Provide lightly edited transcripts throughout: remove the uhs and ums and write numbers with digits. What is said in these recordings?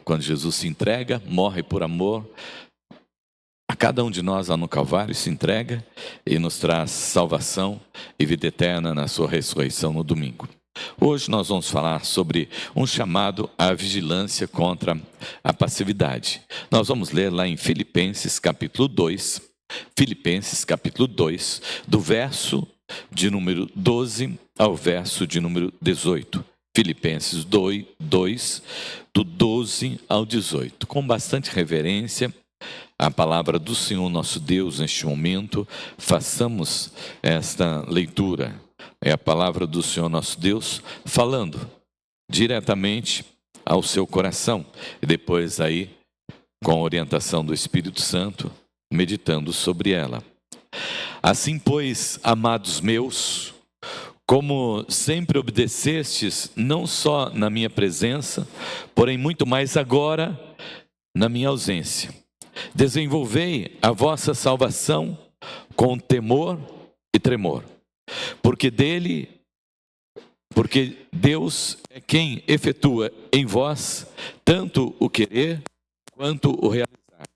quando Jesus se entrega, morre por amor a cada um de nós lá no Calvário, se entrega e nos traz salvação e vida eterna na sua ressurreição no domingo. Hoje nós vamos falar sobre um chamado à vigilância contra a passividade. Nós vamos ler lá em Filipenses capítulo 2, do verso de número 12 ao verso de número 18. Filipenses 2, do 12 ao 18. Com bastante reverência, a palavra do Senhor nosso Deus neste momento, façamos esta leitura. É a palavra do Senhor nosso Deus falando diretamente ao seu coração. E depois aí, com a orientação do Espírito Santo, meditando sobre ela. Assim, pois, amados meus, como sempre obedecestes, não só na minha presença, porém muito mais agora na minha ausência, desenvolvei a vossa salvação com temor e tremor, porque Deus é quem efetua em vós tanto o querer quanto o realizar,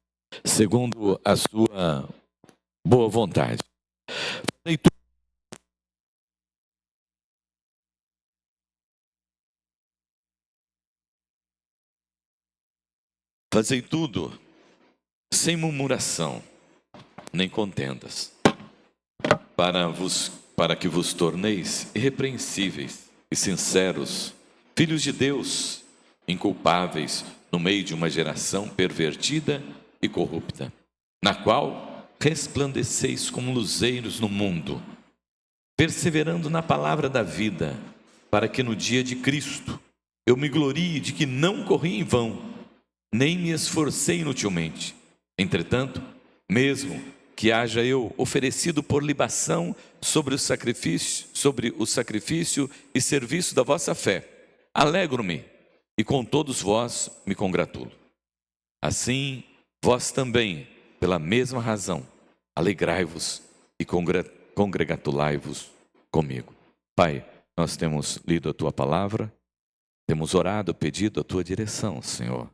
segundo a sua boa vontade. Fazei tudo sem murmuração, nem contendas, para que vos torneis irrepreensíveis e sinceros, filhos de Deus, inculpáveis no meio de uma geração pervertida e corrupta, na qual resplandeceis como luzeiros no mundo, perseverando na palavra da vida, para que no dia de Cristo eu me glorie de que não corri em vão, nem me esforcei inutilmente. Entretanto, mesmo que haja eu oferecido por libação sobre o sacrifício e serviço da vossa fé, alegro-me e com todos vós me congratulo. Assim, vós também, pela mesma razão, alegrai-vos e congratulai-vos comigo. Pai, nós temos lido a tua palavra, temos orado, pedido a tua direção, Senhor.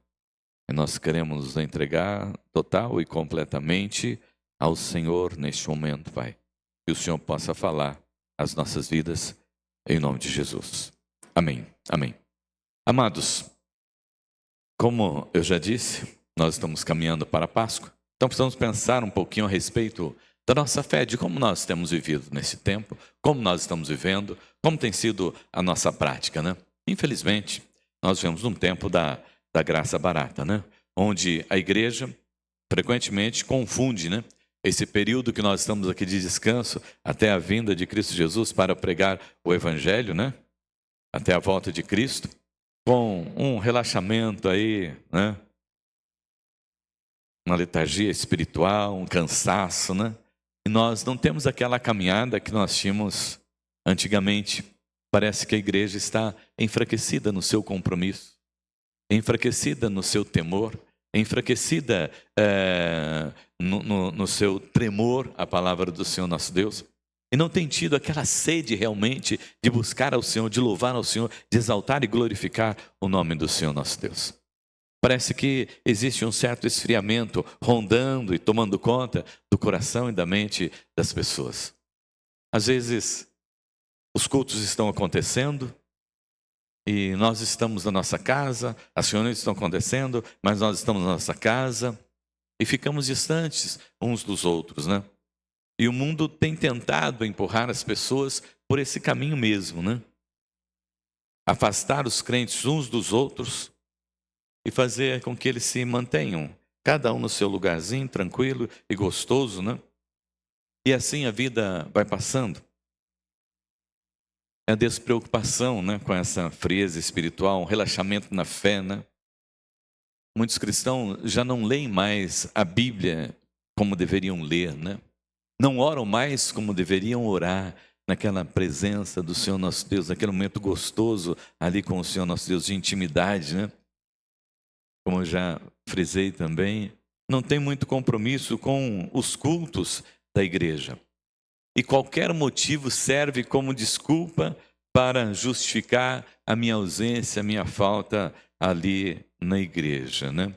E nós queremos nos entregar total e completamente ao Senhor neste momento, Pai. Que o Senhor possa falar as nossas vidas, em nome de Jesus. Amém. Amém. Amados, como eu já disse, nós estamos caminhando para a Páscoa. Então precisamos pensar um pouquinho a respeito da nossa fé, de como nós temos vivido nesse tempo, como nós estamos vivendo, como tem sido a nossa prática, né? Infelizmente, nós vivemos num tempo da graça barata, né? Onde a igreja frequentemente confunde, né? Esse período que nós estamos aqui de descanso até a vinda de Cristo Jesus para pregar o Evangelho, né? Até a volta de Cristo, com um relaxamento aí, né? Uma letargia espiritual, um cansaço, né? E nós não temos aquela caminhada que nós tínhamos antigamente. Parece que a igreja está enfraquecida no seu compromisso, enfraquecida no seu temor, enfraquecida no seu tremor à palavra do Senhor nosso Deus, e não tem tido aquela sede realmente de buscar ao Senhor, de louvar ao Senhor, de exaltar e glorificar o nome do Senhor nosso Deus. Parece que existe um certo esfriamento rondando e tomando conta do coração e da mente das pessoas. Às vezes, os cultos estão acontecendo, e nós estamos na nossa casa, as reuniões estão acontecendo, mas nós estamos na nossa casa e ficamos distantes uns dos outros, né? E o mundo tem tentado empurrar as pessoas por esse caminho mesmo, né? Afastar os crentes uns dos outros e fazer com que eles se mantenham, cada um no seu lugarzinho, tranquilo e gostoso, né? E assim a vida vai passando. É a despreocupação, né, com essa frieza espiritual, um relaxamento na fé, né? Muitos cristãos já não leem mais a Bíblia como deveriam ler, né? Não oram mais como deveriam orar naquela presença do Senhor nosso Deus, naquele momento gostoso ali com o Senhor nosso Deus de intimidade, né? Como eu já frisei também, não tem muito compromisso com os cultos da igreja. E qualquer motivo serve como desculpa para justificar a minha ausência, a minha falta ali na igreja, né?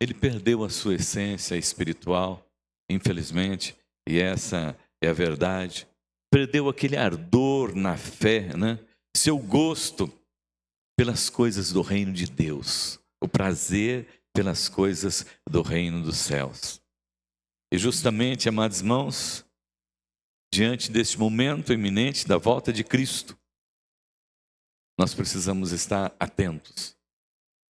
Ele perdeu a sua essência espiritual, infelizmente, e essa é a verdade. Perdeu aquele ardor na fé, né? Seu gosto pelas coisas do reino de Deus, o prazer pelas coisas do reino dos céus. E justamente, amados irmãos, diante deste momento iminente da volta de Cristo, nós precisamos estar atentos,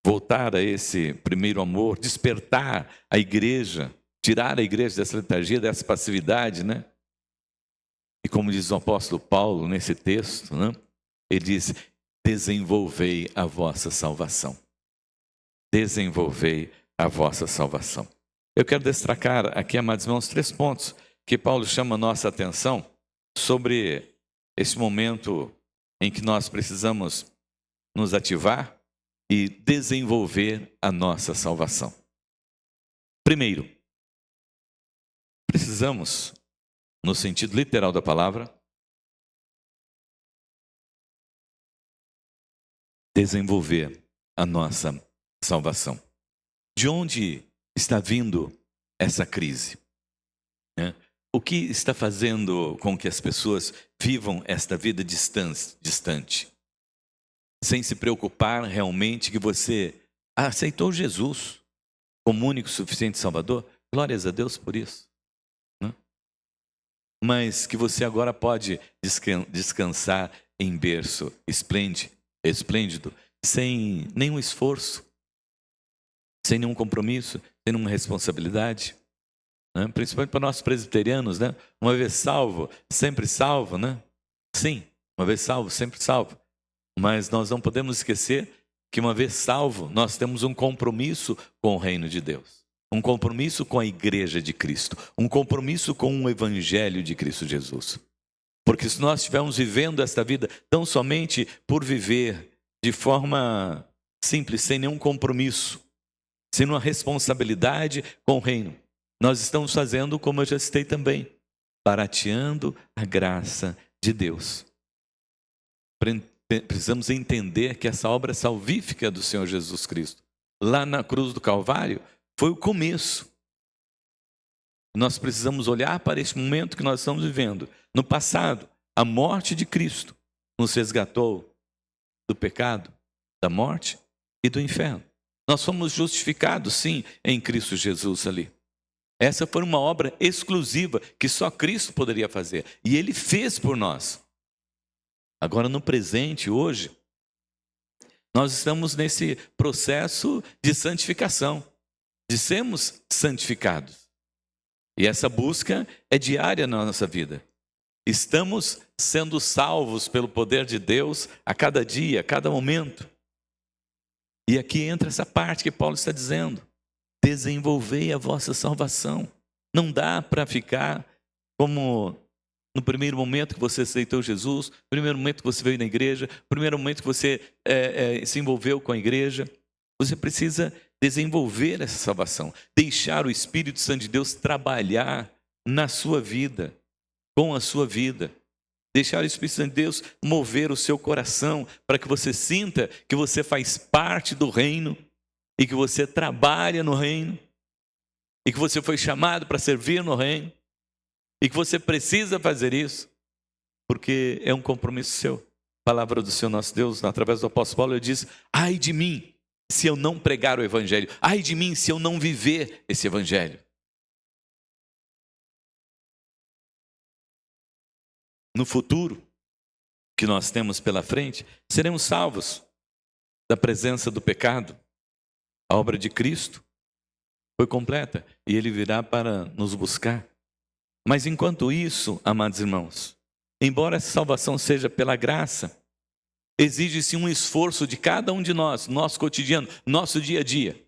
voltar a esse primeiro amor, despertar a igreja, tirar a igreja dessa letargia, dessa passividade, né? E como diz o apóstolo Paulo nesse texto, né? Ele diz: desenvolvei a vossa salvação. Desenvolvei a vossa salvação. Eu quero destacar aqui, amados irmãos, 3 pontos que Paulo chama a nossa atenção sobre esse momento em que nós precisamos nos ativar e desenvolver a nossa salvação. Primeiro, precisamos, no sentido literal da palavra, desenvolver a nossa salvação. De onde está vindo essa crise? O que está fazendo com que as pessoas vivam esta vida distante, sem se preocupar realmente que você aceitou Jesus como único e suficiente Salvador? Glórias a Deus por isso. Mas que você agora pode descansar em berço esplêndido, sem nenhum esforço, sem nenhum compromisso, sem nenhuma responsabilidade. Principalmente para nós presbiterianos, né? Uma vez salvo, sempre salvo, né? Sim, uma vez salvo, sempre salvo. Mas nós não podemos esquecer que uma vez salvo, nós temos um compromisso com o reino de Deus. Um compromisso com a igreja de Cristo. Um compromisso com o evangelho de Cristo Jesus. Porque se nós estivermos vivendo esta vida tão somente por viver de forma simples, sem nenhum compromisso, sem nenhuma responsabilidade com o reino, nós estamos fazendo, como eu já citei também, barateando a graça de Deus. Precisamos entender que essa obra salvífica do Senhor Jesus Cristo, lá na cruz do Calvário, foi o começo. Nós precisamos olhar para esse momento que nós estamos vivendo. No passado, a morte de Cristo nos resgatou do pecado, da morte e do inferno. Nós fomos justificados, sim, em Cristo Jesus ali. Essa foi uma obra exclusiva que só Cristo poderia fazer. E Ele fez por nós. Agora, no presente, hoje, nós estamos nesse processo de santificação, de sermos santificados. E essa busca é diária na nossa vida. Estamos sendo salvos pelo poder de Deus a cada dia, a cada momento. E aqui entra essa parte que Paulo está dizendo: desenvolvei a vossa salvação. Não dá para ficar como no primeiro momento que você aceitou Jesus, no primeiro momento que você veio na igreja, no primeiro momento que você se envolveu com a igreja. Você precisa desenvolver essa salvação, deixar o Espírito Santo de Deus trabalhar na sua vida, com a sua vida. Deixar o Espírito Santo de Deus mover o seu coração para que você sinta que você faz parte do reino e que você trabalha no reino e que você foi chamado para servir no reino e que você precisa fazer isso porque é um compromisso seu. A palavra do Senhor nosso Deus, através do apóstolo Paulo, ele diz: ai de mim se eu não pregar o evangelho, ai de mim se eu não viver esse evangelho. No futuro que nós temos pela frente, seremos salvos da presença do pecado. A obra de Cristo foi completa e Ele virá para nos buscar. Mas enquanto isso, amados irmãos, embora essa salvação seja pela graça, exige-se um esforço de cada um de nós, nosso cotidiano, nosso dia a dia,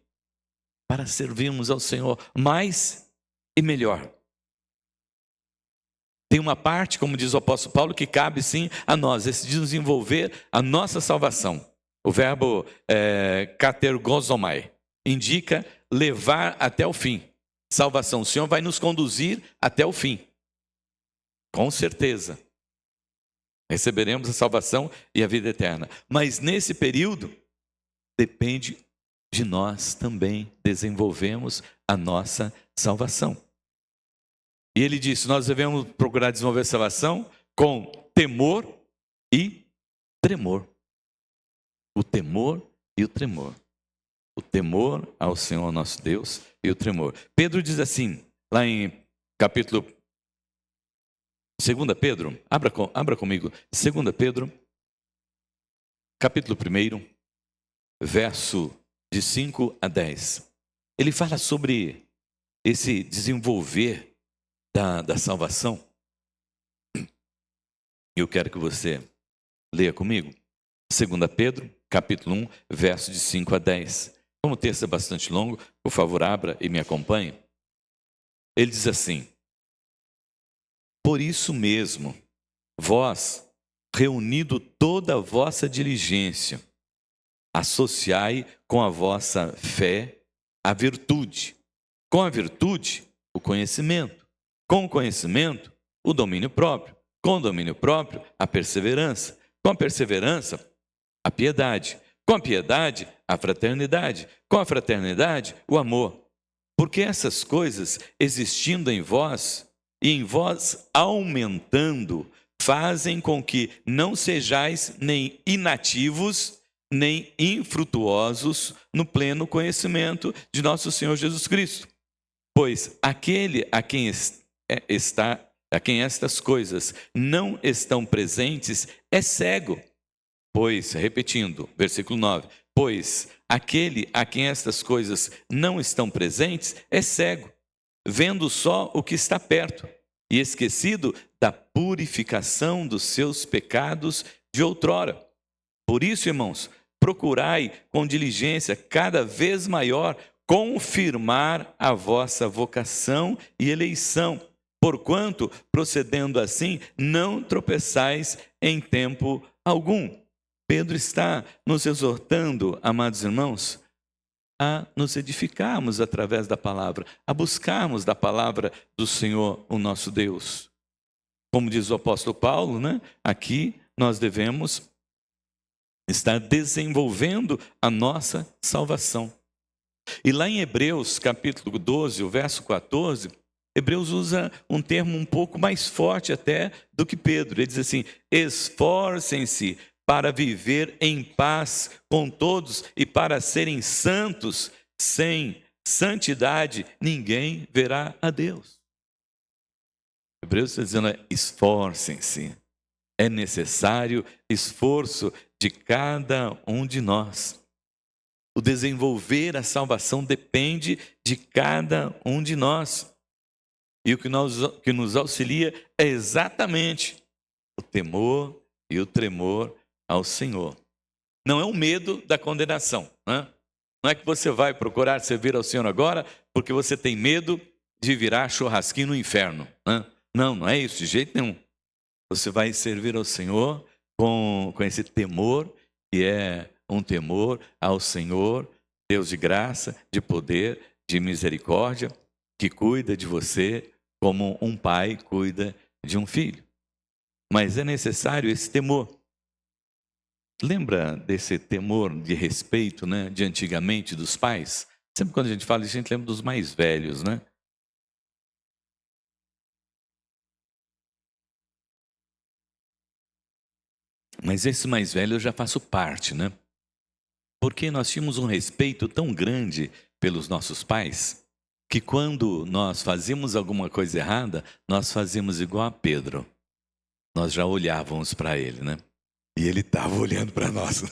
para servirmos ao Senhor mais e melhor. Tem uma parte, como diz o apóstolo Paulo, que cabe sim a nós, esse desenvolver a nossa salvação. O verbo katergozomai indica levar até o fim. Salvação, o Senhor vai nos conduzir até o fim. Com certeza. Receberemos a salvação e a vida eterna. Mas nesse período, depende de nós também desenvolvemos a nossa salvação. E ele disse, nós devemos procurar desenvolver a salvação com temor e tremor. O temor e o tremor. O temor ao Senhor nosso Deus e o tremor. Pedro diz assim, lá em capítulo 2 Pedro, abra comigo, 2 Pedro, capítulo 1, verso de 5 a 10. Ele fala sobre esse desenvolver da salvação. Eu quero que você leia comigo. 2 Pedro, capítulo 1, verso de 5 a 10. Como o texto é bastante longo, por favor, abra e me acompanhe. Ele diz assim: por isso mesmo, vós, reunido toda a vossa diligência, associai com a vossa fé a virtude, com a virtude, o conhecimento, com o conhecimento, o domínio próprio, com o domínio próprio, a perseverança, com a perseverança, a piedade, com a piedade, a fraternidade, com a fraternidade, o amor. Porque essas coisas, existindo em vós, e em vós aumentando, fazem com que não sejais nem inativos, nem infrutuosos no pleno conhecimento de nosso Senhor Jesus Cristo. Pois aquele a quem estas coisas não estão presentes é cego. Pois, repetindo, versículo 9, pois aquele a quem estas coisas não estão presentes é cego, vendo só o que está perto, e esquecido da purificação dos seus pecados de outrora. Por isso, irmãos, procurai com diligência cada vez maior confirmar a vossa vocação e eleição, porquanto, procedendo assim, não tropeçais em tempo algum. Pedro está nos exortando, amados irmãos, a nos edificarmos através da palavra, a buscarmos da palavra do Senhor, o nosso Deus. Como diz o apóstolo Paulo, né? Aqui nós devemos estar desenvolvendo a nossa salvação. E lá em Hebreus, capítulo 12, o verso 14, Hebreus usa um termo um pouco mais forte até do que Pedro. Ele diz assim: esforcem-se para viver em paz com todos e para serem santos. Sem santidade ninguém verá a Deus. Hebreus está dizendo: esforcem-se. É necessário esforço de cada um de nós. O desenvolver a salvação depende de cada um de nós. E o que nos auxilia é exatamente o temor e o tremor ao Senhor. Não é o medo da condenação, né? Não é que você vai procurar servir ao Senhor agora porque você tem medo de virar churrasquinho no inferno, né? Não é isso de jeito nenhum. Você vai servir ao Senhor com esse temor, que é um temor ao Senhor, Deus de graça, de poder, de misericórdia, que cuida de você como um pai cuida de um filho. Mas é necessário esse temor. Lembra desse temor de respeito, né, de antigamente dos pais? Sempre quando a gente fala isso, a gente lembra dos mais velhos, né? Mas esse mais velho eu já faço parte, né? Porque nós tínhamos um respeito tão grande pelos nossos pais, que quando nós fazíamos alguma coisa errada, nós fazíamos igual a Pedro. Nós já olhávamos para ele, né? E ele estava olhando para nós.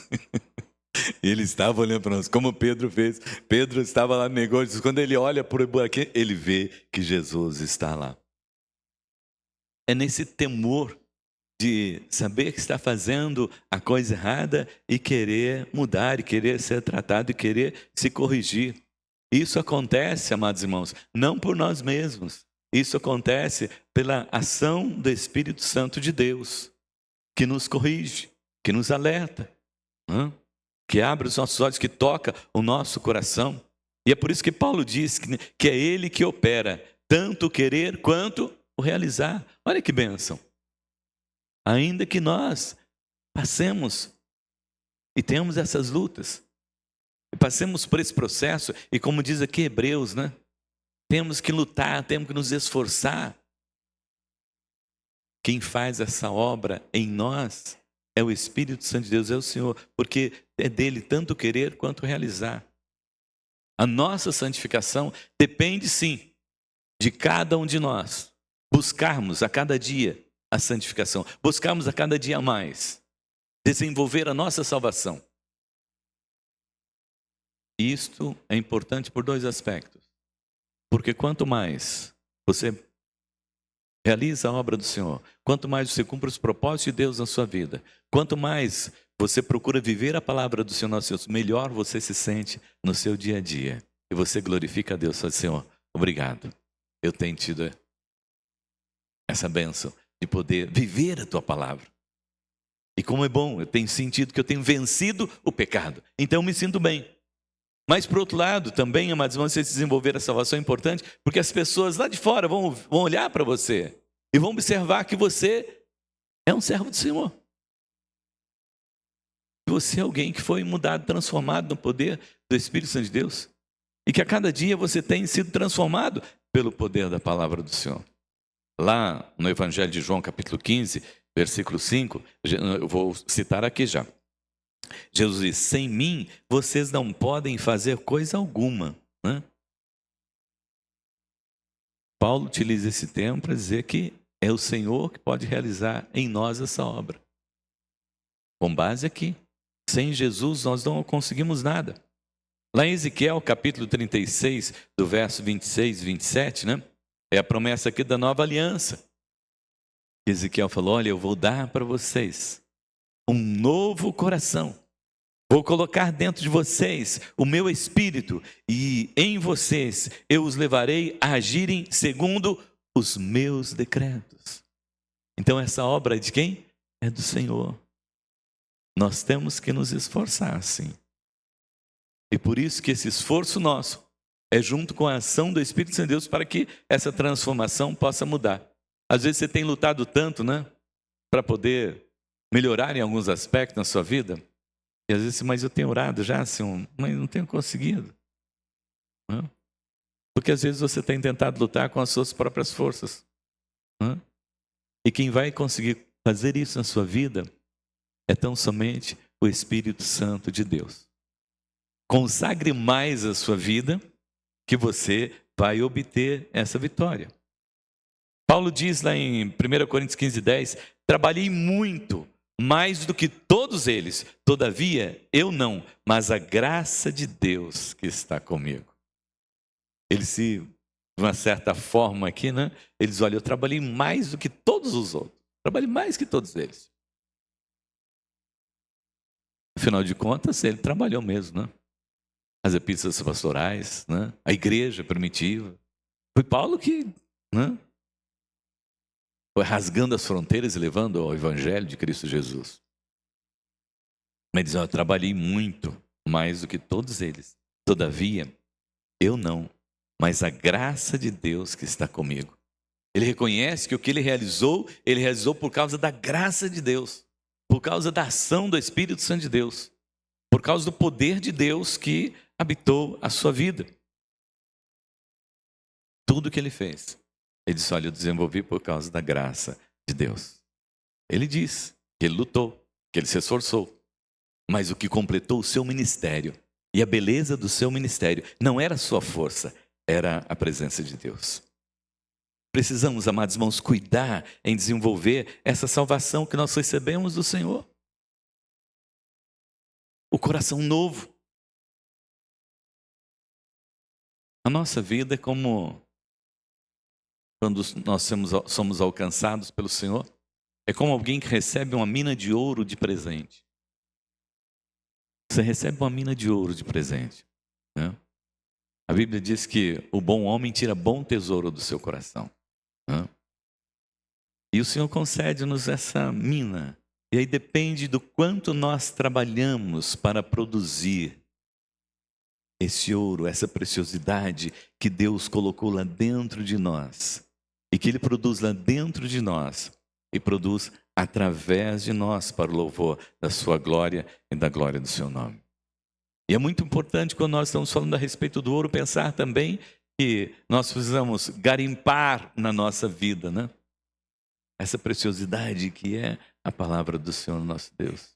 Ele estava olhando para nós, como Pedro fez. Pedro estava lá no negócio, quando ele olha por aqui, ele vê que Jesus está lá. É nesse temor de saber que está fazendo a coisa errada e querer mudar, e querer ser tratado, e querer se corrigir. Isso acontece, amados irmãos, não por nós mesmos. Isso acontece pela ação do Espírito Santo de Deus, que nos corrige, que nos alerta, que abre os nossos olhos, que toca o nosso coração. E é por isso que Paulo diz que é Ele que opera, tanto o querer quanto o realizar. Olha que bênção. Ainda que nós passemos e tenhamos essas lutas, E passemos por esse processo, e como diz aqui Hebreus, né? Temos que lutar, temos que nos esforçar. Quem faz essa obra em nós é o Espírito Santo de Deus, é o Senhor, porque é dele tanto querer quanto realizar. A nossa santificação depende sim de cada um de nós buscarmos a cada dia a santificação, buscarmos a cada dia mais, desenvolver a nossa salvação. Isto é importante por dois aspectos. Porque quanto mais você realiza a obra do Senhor, quanto mais você cumpre os propósitos de Deus na sua vida, quanto mais você procura viver a palavra do Senhor nosso Deus, melhor você se sente no seu dia a dia. E você glorifica a Deus, fala, Senhor, obrigado. Eu tenho tido essa bênção de poder viver a tua palavra. E como é bom, eu tenho sentido que eu tenho vencido o pecado. Então eu me sinto bem. Mas, por outro lado, também, amados irmãos, você desenvolver a salvação é importante, porque as pessoas lá de fora vão olhar para você e vão observar que você é um servo do Senhor. Que você é alguém que foi mudado, transformado no poder do Espírito Santo de Deus. E que a cada dia você tem sido transformado pelo poder da palavra do Senhor. Lá no Evangelho de João, capítulo 15, versículo 5, eu vou citar aqui já. Jesus diz, sem mim vocês não podem fazer coisa alguma. Né? Paulo utiliza esse termo para dizer que é o Senhor que pode realizar em nós essa obra. Com base aqui, sem Jesus nós não conseguimos nada. Lá em Ezequiel, capítulo 36, do verso 26 e 27, né? É a promessa aqui da nova aliança. Ezequiel falou, olha, eu vou dar para vocês um novo coração. Vou colocar dentro de vocês o meu espírito e em vocês eu os levarei a agirem segundo os meus decretos. Então essa obra é de quem? É do Senhor. Nós temos que nos esforçar, sim. E por isso que esse esforço nosso é junto com a ação do Espírito Santo de Deus para que essa transformação possa mudar. Às vezes você tem lutado tanto, né? Para poder melhorar em alguns aspectos na sua vida. E às vezes, mas eu tenho orado já, Senhor, mas não tenho conseguido. Não? Porque às vezes você tem tentado lutar com as suas próprias forças. Não? E quem vai conseguir fazer isso na sua vida é tão somente o Espírito Santo de Deus. Consagre mais a sua vida que você vai obter essa vitória. Paulo diz lá em 1 Coríntios 15:10, trabalhei muito, mais do que todos eles, todavia eu não, mas a graça de Deus que está comigo. Ele se, de uma certa forma aqui, né? Eles olham, eu trabalhei mais do que todos os outros, trabalhei mais que todos eles. Afinal de contas, ele trabalhou mesmo, né? As epístolas pastorais, né? A igreja primitiva. Foi Paulo que, né? Foi rasgando as fronteiras e levando ao Evangelho de Cristo Jesus. Mas diz, eu trabalhei muito, mais do que todos eles. Todavia, eu não, mas a graça de Deus que está comigo. Ele reconhece que o que ele realizou por causa da graça de Deus, por causa da ação do Espírito Santo de Deus, por causa do poder de Deus que habitou a sua vida. Tudo que ele fez, ele disse, olha, eu desenvolvi por causa da graça de Deus. Ele diz que ele lutou, que ele se esforçou, mas o que completou o seu ministério e a beleza do seu ministério não era a sua força, era a presença de Deus. Precisamos, amados irmãos, cuidar em desenvolver essa salvação que nós recebemos do Senhor. O coração novo. A nossa vida é como quando nós somos alcançados pelo Senhor, é como alguém que recebe uma mina de ouro de presente. Você recebe uma mina de ouro de presente, né? A Bíblia diz que o bom homem tira bom tesouro do seu coração, né? E o Senhor concede-nos essa mina. E aí depende do quanto nós trabalhamos para produzir esse ouro, essa preciosidade que Deus colocou lá dentro de nós. E que Ele produz lá dentro de nós. E produz através de nós para o louvor da sua glória e da glória do seu nome. E é muito importante, quando nós estamos falando a respeito do ouro, pensar também que nós precisamos garimpar na nossa vida, né? Essa preciosidade que é a palavra do Senhor nosso Deus.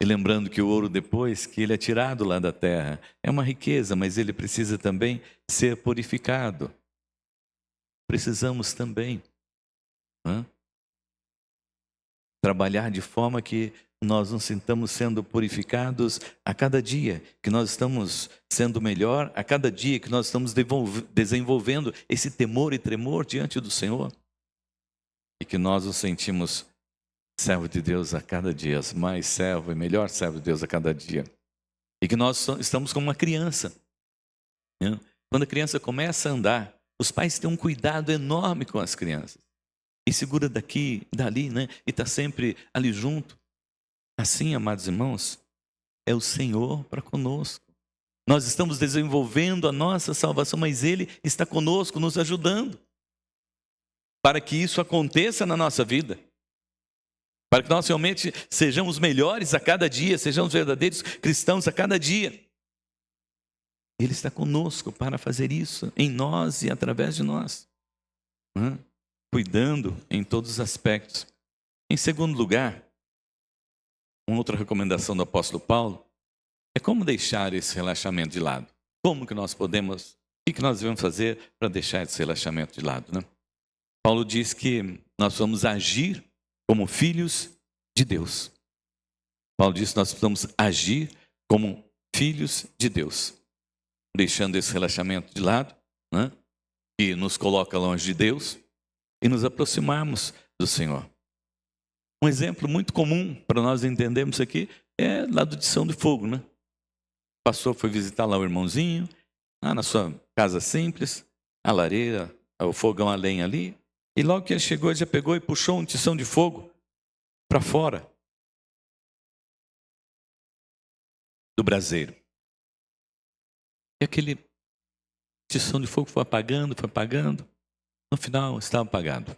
E lembrando que o ouro, depois que ele é tirado lá da terra, é uma riqueza, mas ele precisa também ser purificado. Precisamos também, né, trabalhar de forma que nós nos sintamos sendo purificados a cada dia, que nós estamos sendo melhor a cada dia, que nós estamos desenvolvendo esse temor e tremor diante do Senhor, e que nós nos sentimos servo de Deus a cada dia, mais servo e melhor servo de Deus a cada dia, e que nós estamos como uma criança, né? Quando a criança começa a andar, os pais têm um cuidado enorme com as crianças, e segura daqui, dali, né? E está sempre ali junto. Assim, amados irmãos, é o Senhor para conosco. Nós estamos desenvolvendo a nossa salvação, mas Ele está conosco, nos ajudando, para que isso aconteça na nossa vida, para que nós realmente sejamos melhores a cada dia, sejamos verdadeiros cristãos a cada dia. Ele está conosco para fazer isso em nós e através de nós, cuidando em todos os aspectos. Em segundo lugar, uma outra recomendação do apóstolo Paulo é como deixar esse relaxamento de lado. Como que nós podemos, o que nós devemos fazer para deixar esse relaxamento de lado, né? Paulo diz que nós vamos agir como filhos de Deus. Paulo diz que nós precisamos agir como filhos de Deus, deixando esse relaxamento de lado, né, que nos coloca longe de Deus, e nos aproximarmos do Senhor. Um exemplo muito comum para nós entendermos isso aqui é lá do Tição de Fogo, né? O pastor foi visitar lá o irmãozinho, lá na sua casa simples, a lareira, o fogão a lenha ali, e logo que ele chegou, ele já pegou e puxou um tição de fogo para fora do braseiro. E aquele tição de fogo foi apagando, no final estava apagado.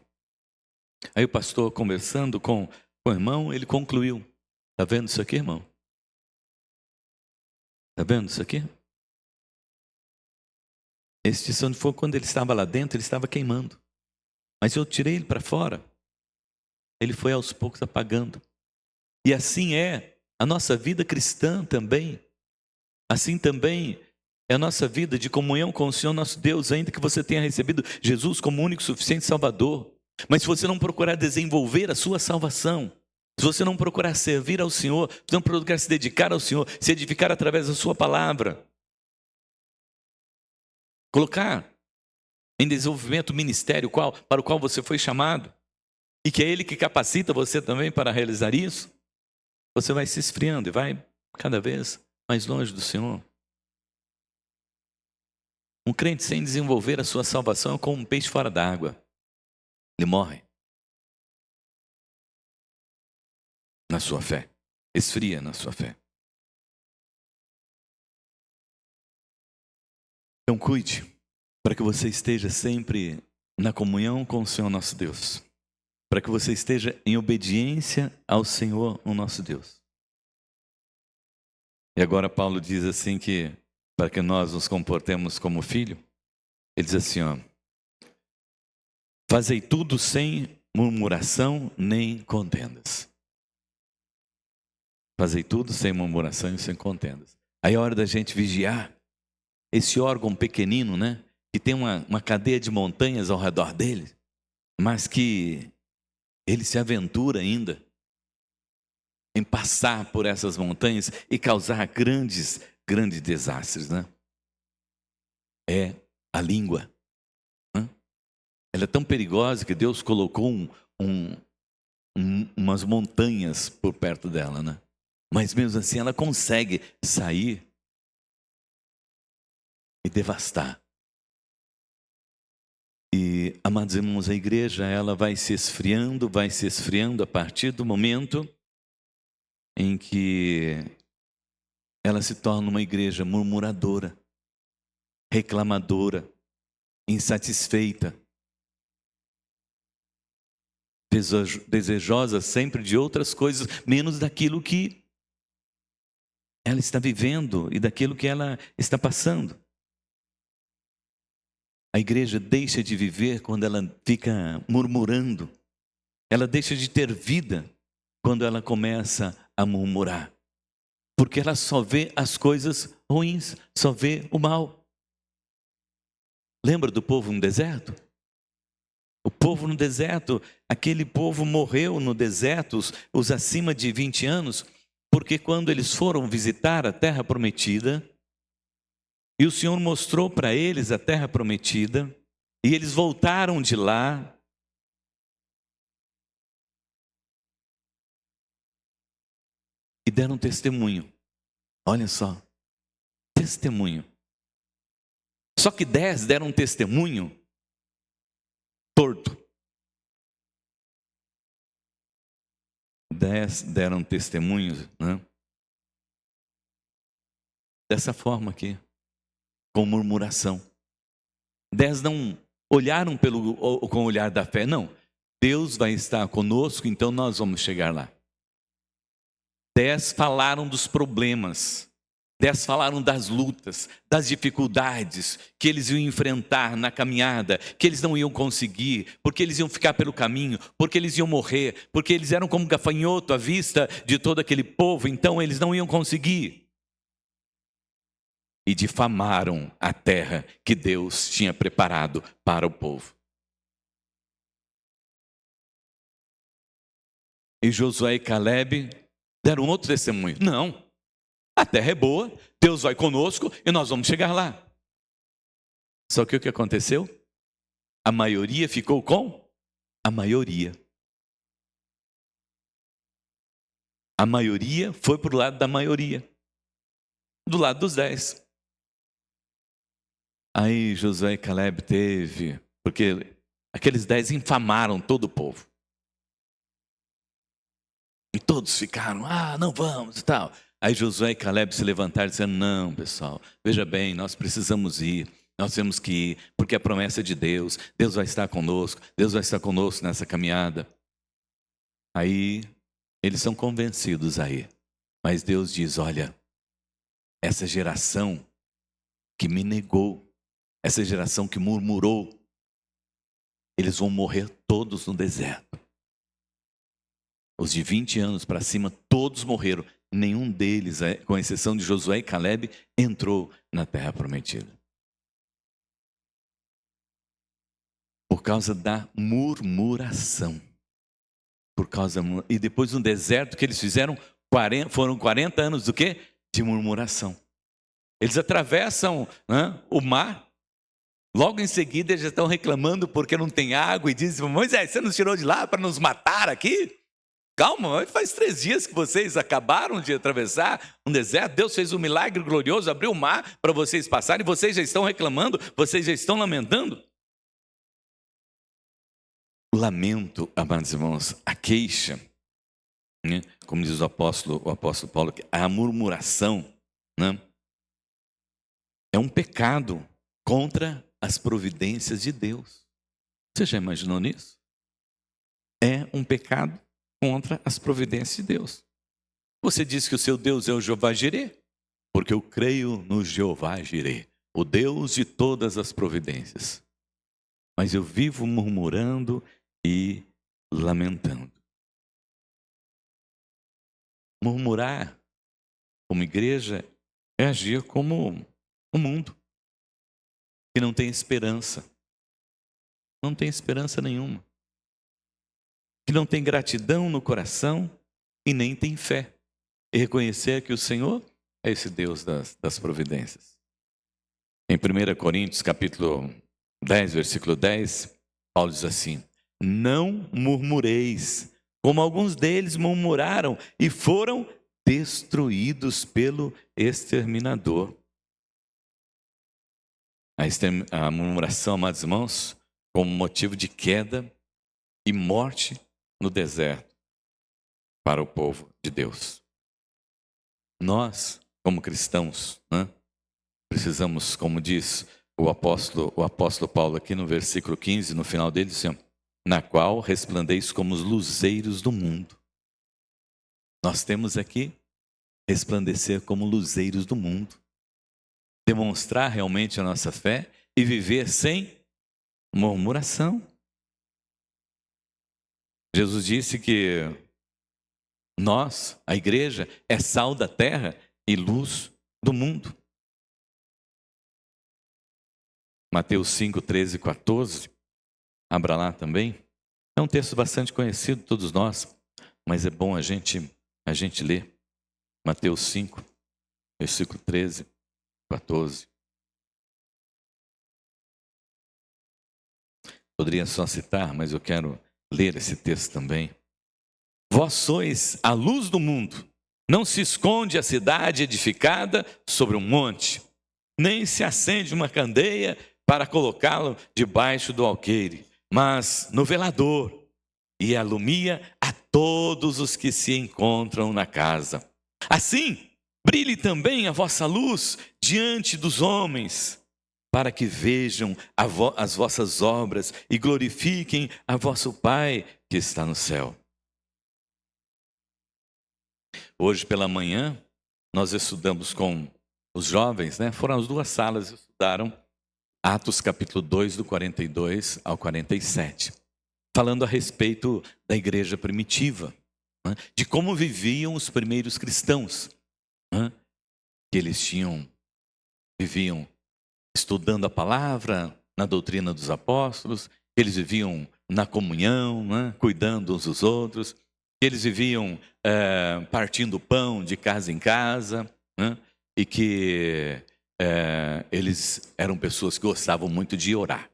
Aí o pastor, conversando com o irmão, ele concluiu: está vendo isso aqui, irmão? Está vendo isso aqui? Esse tição de fogo, quando ele estava lá dentro, ele estava queimando. Mas eu tirei ele para fora. Ele foi aos poucos apagando. E assim é a nossa vida cristã também. Assim também é a nossa vida de comunhão com o Senhor nosso Deus, ainda que você tenha recebido Jesus como único e suficiente Salvador. Mas se você não procurar desenvolver a sua salvação, se você não procurar servir ao Senhor, se não procurar se dedicar ao Senhor, se edificar através da sua palavra, colocar em desenvolvimento o ministério para o qual você foi chamado, e que é Ele que capacita você também para realizar isso, você vai se esfriando e vai cada vez mais longe do Senhor. Um crente sem desenvolver a sua salvação é como um peixe fora d'água. Ele morre na sua fé, esfria na sua fé. Então cuide, para que você esteja sempre na comunhão com o Senhor nosso Deus, para que você esteja em obediência ao Senhor, o nosso Deus. E agora Paulo diz assim que, para que nós nos comportemos como filho, ele diz assim, ó: fazei tudo sem murmuração nem contendas. Fazei tudo sem murmuração e sem contendas. Aí é hora da gente vigiar esse órgão pequenino, né? Que tem uma cadeia de montanhas ao redor dele, mas que ele se aventura ainda em passar por essas montanhas e causar grandes desastres, né? É a língua. Né? Ela é tão perigosa que Deus colocou umas montanhas por perto dela, né? Mas mesmo assim ela consegue sair e devastar. E, amados irmãos, a igreja ela vai se esfriando a partir do momento em que ela se torna uma igreja murmuradora, reclamadora, insatisfeita, desejosa sempre de outras coisas, menos daquilo que ela está vivendo e daquilo que ela está passando. A igreja deixa de viver quando ela fica murmurando. Ela deixa de ter vida quando ela começa a murmurar. Porque ela só vê as coisas ruins, só vê o mal. Lembra do povo no deserto? O povo no deserto, aquele povo morreu no deserto, os acima de 20 anos, porque quando eles foram visitar a terra prometida, e o Senhor mostrou para eles a terra prometida, e eles voltaram de lá, e deram testemunho. Olha só, testemunho. Só que 10 deram um testemunho torto. 10 deram testemunhos, né? Dessa forma aqui, com murmuração. 10 não olharam com o olhar da fé, não. Deus vai estar conosco, então nós vamos chegar lá. 10 falaram dos problemas. 10 falaram das lutas, das dificuldades que eles iam enfrentar na caminhada, que eles não iam conseguir, porque eles iam ficar pelo caminho, porque eles iam morrer, porque eles eram como gafanhoto à vista de todo aquele povo, então eles não iam conseguir. E difamaram a terra que Deus tinha preparado para o povo. E Josué e Caleb deram outro testemunho. Não. A terra é boa, Deus vai conosco e nós vamos chegar lá. Só que o que aconteceu? A maioria ficou com a maioria. A maioria foi para o lado da maioria. Do lado dos 10. Aí Josué e Caleb porque aqueles 10 infamaram todo o povo. E todos ficaram, não vamos e tal. Aí Josué e Caleb se levantaram e disseram, não pessoal, veja bem, nós precisamos ir, nós temos que ir, porque a promessa é de Deus, Deus vai estar conosco, Deus vai estar conosco nessa caminhada. Aí eles são convencidos aí, mas Deus diz, olha, essa geração que me negou, essa geração que murmurou, eles vão morrer todos no deserto. Os de 20 anos para cima, todos morreram. Nenhum deles, com exceção de Josué e Caleb, entrou na terra prometida. Por causa da murmuração. E depois no deserto que eles fizeram, foram 40 anos do quê? De murmuração. Eles atravessam, né, o mar. Logo em seguida eles já estão reclamando porque não tem água. E dizem, Moisés, você nos tirou de lá para nos matar aqui? Calma, faz 3 dias que vocês acabaram de atravessar um deserto. Deus fez um milagre glorioso, abriu o mar para vocês passarem. Vocês já estão reclamando, vocês já estão lamentando. O lamento, amados irmãos, a queixa, né? Como diz o apóstolo Paulo, a murmuração, né? É um pecado contra as providências de Deus. Você já imaginou nisso? É um pecado contra as providências de Deus. Você diz que o seu Deus é o Jeová Jirê, porque eu creio no Jeová Jirê, o Deus de todas as providências. Mas eu vivo murmurando e lamentando. Murmurar como igreja é agir como o mundo, que não tem esperança. Não tem esperança nenhuma. Que não tem gratidão no coração e nem tem fé. E reconhecer que o Senhor é esse Deus das providências. Em 1 Coríntios capítulo 10, versículo 10, Paulo diz assim, não murmureis, como alguns deles murmuraram e foram destruídos pelo exterminador. A murmuração, amados irmãos, como motivo de queda e morte no deserto para o povo de Deus. Nós, como cristãos, né, precisamos, como diz o apóstolo Paulo aqui no versículo 15, no final dele, assim, na qual resplandeis como os luzeiros do mundo. Nós temos aqui resplandecer como luzeiros do mundo, demonstrar realmente a nossa fé e viver sem murmuração. Jesus disse que nós, a igreja, é sal da terra e luz do mundo. Mateus 5, 13 e 14, abra lá também. É um texto bastante conhecido, todos nós, mas é bom a gente ler. Mateus 5, versículo 13, 14. Poderia só citar, mas eu quero ler esse texto também. Vós sois a luz do mundo. Não se esconde a cidade edificada sobre um monte, nem se acende uma candeia para colocá-lo debaixo do alqueire, mas no velador, e alumia a todos os que se encontram na casa. Assim, brilhe também a vossa luz diante dos homens, para que vejam as vossas obras e glorifiquem a vosso Pai que está no céu. Hoje pela manhã, nós estudamos com os jovens, foram as duas salas, estudaram Atos capítulo 2, do 42 ao 47, falando a respeito da igreja primitiva, de como viviam os primeiros cristãos, que eles viviam estudando a palavra, na doutrina dos apóstolos, eles viviam na comunhão, cuidando uns dos outros, eles viviam partindo pão de casa em casa, e que eles eram pessoas que gostavam muito de orar.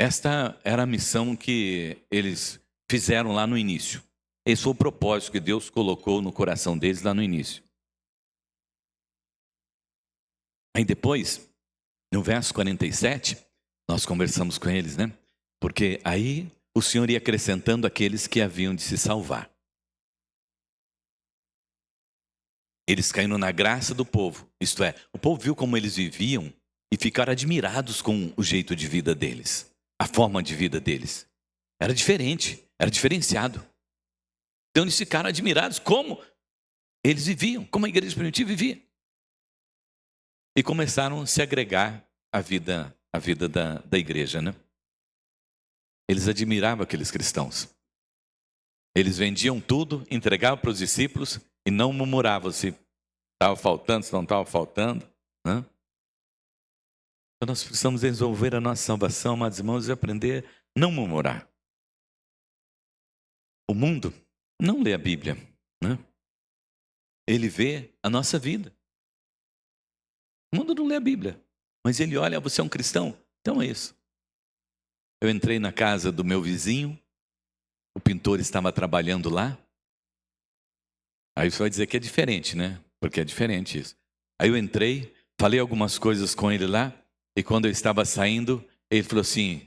Esta era a missão que eles fizeram lá no início. Esse foi o propósito que Deus colocou no coração deles lá no início. Aí depois, no verso 47, nós conversamos com eles, porque aí o Senhor ia acrescentando aqueles que haviam de se salvar. Eles caíram na graça do povo, isto é, o povo viu como eles viviam e ficaram admirados com o jeito de vida deles, a forma de vida deles. Era diferente, era diferenciado. Então eles ficaram admirados como eles viviam, como a igreja primitiva vivia. E começaram a se agregar à vida da igreja, Eles admiravam aqueles cristãos. Eles vendiam tudo, entregavam para os discípulos e não murmuravam se estava faltando, se não estava faltando. Então nós precisamos desenvolver a nossa salvação, amados irmãos, e aprender a não murmurar. O mundo não lê a Bíblia, Ele vê a nossa vida. O mundo não lê a Bíblia, mas ele olha, você é um cristão? Então é isso. Eu entrei na casa do meu vizinho, o pintor estava trabalhando lá. Aí você vai dizer que é diferente, Porque é diferente isso. Aí eu entrei, falei algumas coisas com ele lá, e quando eu estava saindo, ele falou assim: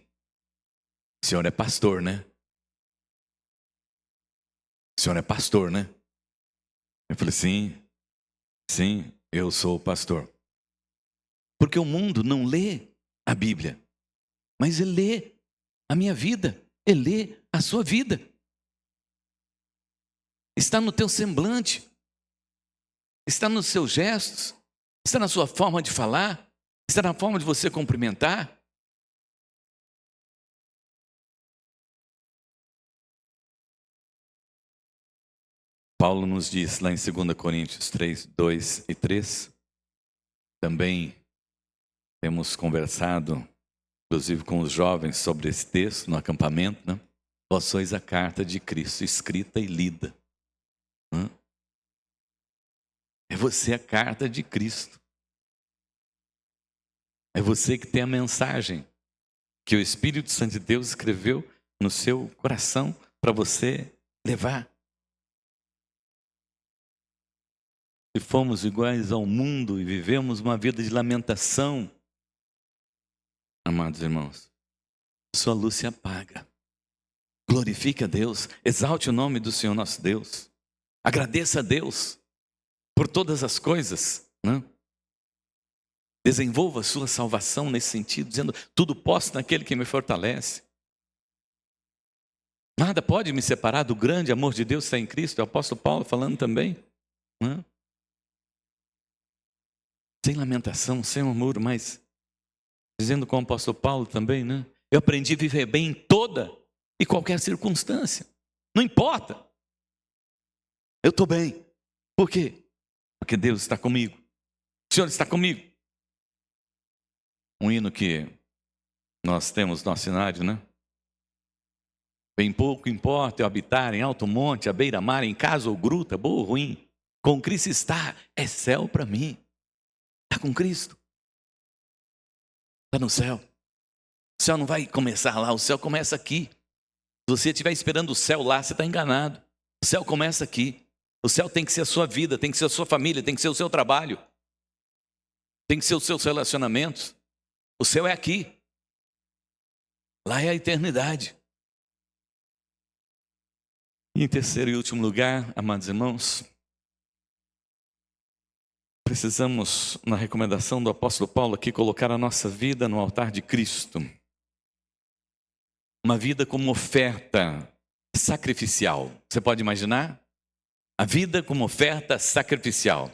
o senhor é pastor, O senhor é pastor, Eu falei, sim, eu sou pastor. Porque o mundo não lê a Bíblia, mas ele lê a minha vida, ele lê a sua vida. Está no teu semblante, está nos seus gestos, está na sua forma de falar, está na forma de você cumprimentar. Paulo nos diz lá em 2 Coríntios 3, 2 e 3, também temos conversado, inclusive com os jovens, sobre esse texto no acampamento, Vós sois a carta de Cristo, escrita e lida. É você a carta de Cristo. É você que tem a mensagem que o Espírito Santo de Deus escreveu no seu coração para você levar. Se fomos iguais ao mundo e vivemos uma vida de lamentação, amados irmãos, sua luz se apaga. Glorifique a Deus, exalte o nome do Senhor nosso Deus. Agradeça a Deus por todas as coisas, Desenvolva a sua salvação nesse sentido, dizendo, tudo posso naquele que me fortalece. Nada pode me separar do grande amor de Deus que está em Cristo. É o apóstolo Paulo falando também, né? Sem lamentação, sem murmúrio, mas dizendo com o apóstolo Paulo também, né? Eu aprendi a viver bem em toda e qualquer circunstância. Não importa. Eu estou bem. Por quê? Porque Deus está comigo. O Senhor está comigo. Um hino que nós temos no nosso cenário, né? Bem pouco importa eu habitar em alto monte, à beira-mar, em casa ou gruta, boa ou ruim. Com Cristo está, é céu para mim. Está com Cristo. Está no céu. O céu não vai começar lá, o céu começa aqui. Se você estiver esperando o céu lá, você está enganado. O céu começa aqui. O céu tem que ser a sua vida, tem que ser a sua família, tem que ser o seu trabalho. Tem que ser os seus relacionamentos. O céu é aqui. Lá é a eternidade. E em terceiro e último lugar, amados irmãos, precisamos, na recomendação do apóstolo Paulo aqui, colocar a nossa vida no altar de Cristo. Uma vida como oferta sacrificial. Você pode imaginar? A vida como oferta sacrificial.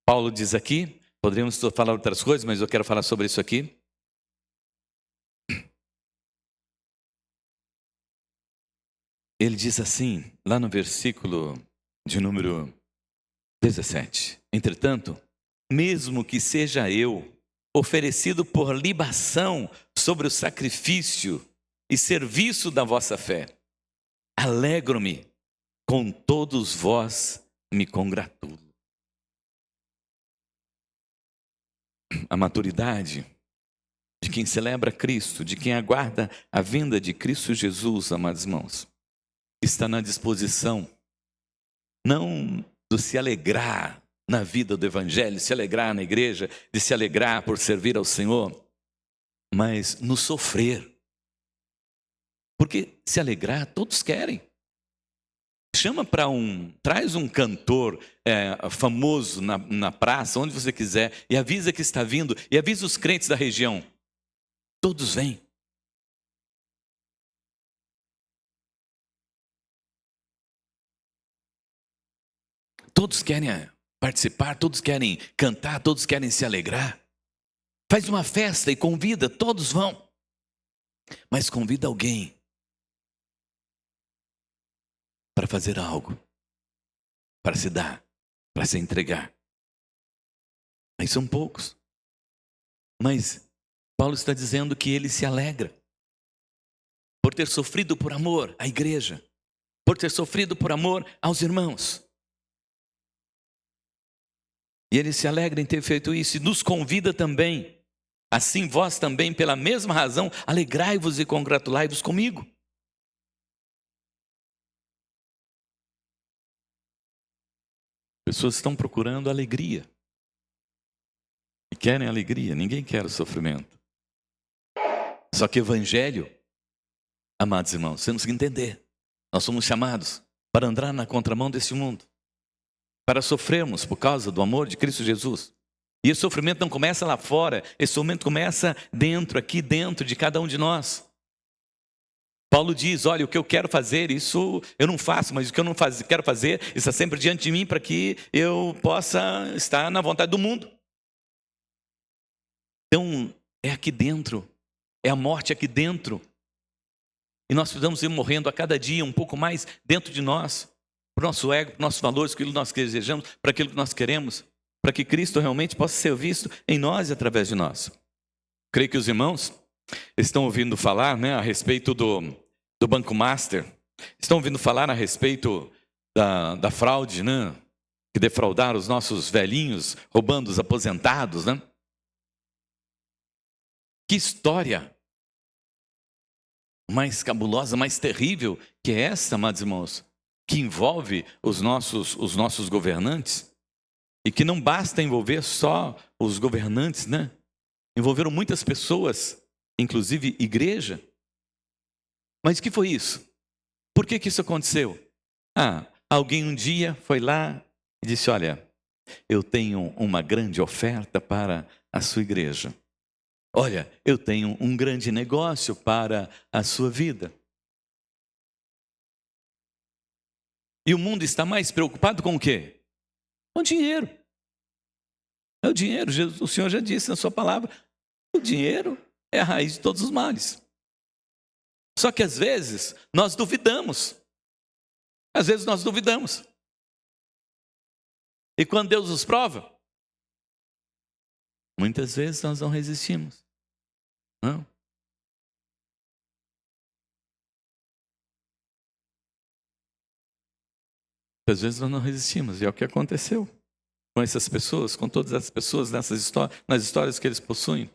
Paulo diz aqui, poderíamos falar outras coisas, mas eu quero falar sobre isso aqui. Ele diz assim, lá no versículo de número 17. Entretanto, mesmo que seja eu oferecido por libação sobre o sacrifício e serviço da vossa fé, alegro-me, com todos vós me congratulo. A maturidade de quem celebra Cristo, de quem aguarda a vinda de Cristo Jesus, amados irmãos, está na disposição, não de se alegrar na vida do Evangelho, se alegrar na igreja, de se alegrar por servir ao Senhor, mas no sofrer. Porque se alegrar todos querem. Traz um cantor famoso na praça, onde você quiser, e avisa que está vindo, e avisa os crentes da região. Todos vêm. Todos querem participar, todos querem cantar, todos querem se alegrar. Faz uma festa e convida, todos vão. Mas convida alguém para fazer algo, para se dar, para se entregar. Aí são poucos. Mas Paulo está dizendo que ele se alegra por ter sofrido por amor à igreja, por ter sofrido por amor aos irmãos. E ele se alegra em ter feito isso e nos convida também. Assim vós também, pela mesma razão, alegrai-vos e congratulai-vos comigo. Pessoas estão procurando alegria. E querem alegria, ninguém quer o sofrimento. Só que o evangelho, amados irmãos, temos que entender. Nós somos chamados para andar na contramão desse mundo. Para sofrermos por causa do amor de Cristo Jesus. E esse sofrimento não começa lá fora, esse sofrimento começa dentro, aqui dentro de cada um de nós. Paulo diz, olha, o que eu quero fazer, isso eu não faço, mas o que eu não quero fazer está sempre diante de mim para que eu possa estar na vontade do mundo. Então, é aqui dentro, é a morte aqui dentro. E nós precisamos ir morrendo a cada dia um pouco mais dentro de nós. Para o nosso ego, para os nossos valores, aquilo que nós desejamos, para aquilo que nós queremos, para que Cristo realmente possa ser visto em nós e através de nós. Creio que os irmãos estão ouvindo falar, né, a respeito do Banco Master, estão ouvindo falar a respeito da fraude, né, que defraudaram os nossos velhinhos, roubando os aposentados, né? Que história mais cabulosa, mais terrível que é essa, amados irmãos? Que envolve os nossos governantes, e que não basta envolver só os governantes, né? Envolveram muitas pessoas, inclusive igreja. Mas o que foi isso? Por que isso aconteceu? Alguém um dia foi lá e disse, olha, eu tenho uma grande oferta para a sua igreja. Olha, eu tenho um grande negócio para a sua vida. E o mundo está mais preocupado com o quê? Com o dinheiro. É o dinheiro, o Senhor já disse na sua palavra, o dinheiro é a raiz de todos os males. Só que às vezes nós duvidamos. Às vezes nós duvidamos. E quando Deus nos prova, muitas vezes nós não resistimos. Não. Muitas vezes nós não resistimos. E é o que aconteceu com essas pessoas, com todas as pessoas nas histórias que eles possuem.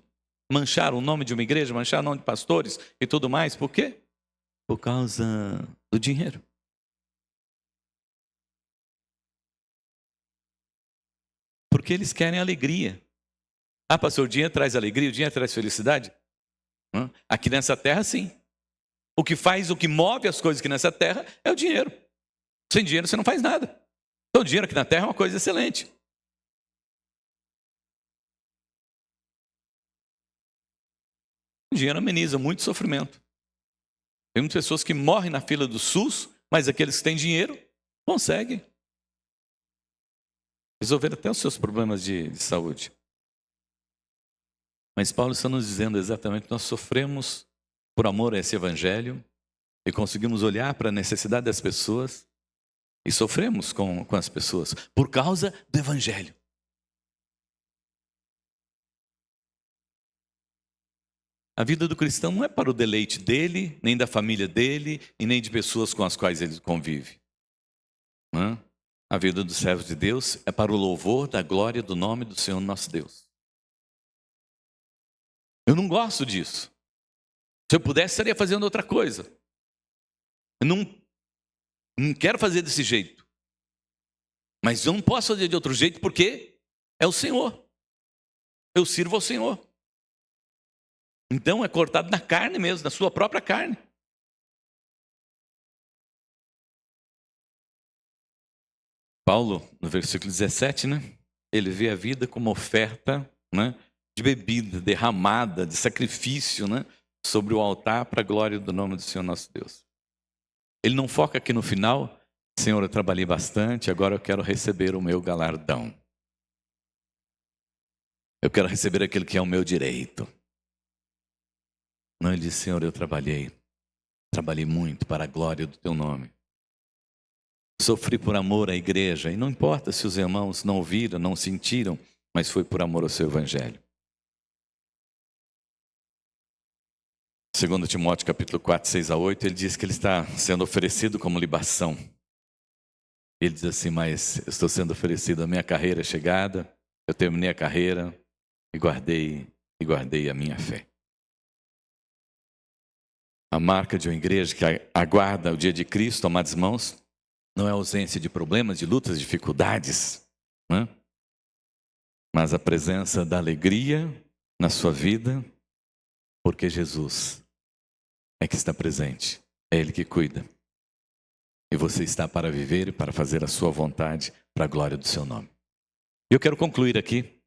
Mancharam o nome de uma igreja, mancharam o nome de pastores e tudo mais. Por quê? Por causa do dinheiro. Porque eles querem alegria. Ah, pastor, o dinheiro traz alegria, o dinheiro traz felicidade? Aqui nessa terra, sim. O que move as coisas aqui nessa terra é o dinheiro. Sem dinheiro você não faz nada. Então o dinheiro aqui na terra é uma coisa excelente. O dinheiro ameniza muito sofrimento. Tem muitas pessoas que morrem na fila do SUS, mas aqueles que têm dinheiro conseguem resolver até os seus problemas de saúde. Mas Paulo está nos dizendo exatamente que nós sofremos por amor a esse evangelho e conseguimos olhar para a necessidade das pessoas e sofremos com as pessoas por causa do evangelho. A vida do cristão não é para o deleite dele, nem da família dele e nem de pessoas com as quais ele convive. A vida dos servos de Deus é para o louvor da glória do nome do Senhor nosso Deus. Eu não gosto disso. Se eu pudesse, estaria fazendo outra coisa. Eu não quero fazer desse jeito. Mas eu não posso fazer de outro jeito porque é o Senhor. Eu sirvo ao Senhor. Então é cortado na carne mesmo, na sua própria carne. Paulo, no versículo 17, ele vê a vida como oferta, de bebida derramada, de sacrifício, sobre o altar para a glória do nome do Senhor nosso Deus. Ele não foca aqui no final, Senhor, eu trabalhei bastante, agora eu quero receber o meu galardão. Eu quero receber aquilo que é o meu direito. Não, ele diz, Senhor, eu trabalhei muito para a glória do teu nome. Sofri por amor à igreja, e não importa se os irmãos não ouviram, não sentiram, mas foi por amor ao seu evangelho. 2 Timóteo capítulo 4, 6 a 8, ele diz que ele está sendo oferecido como libação. Ele diz assim, mas eu estou sendo oferecido, a minha carreira é chegada, eu terminei a carreira e guardei a minha fé. A marca de uma igreja que aguarda o dia de Cristo, amados irmãos, não é a ausência de problemas, de lutas, dificuldades, mas a presença da alegria na sua vida, porque Jesus é que está presente, é Ele que cuida. E você está para viver e para fazer a sua vontade, para a glória do seu nome. E eu quero concluir aqui,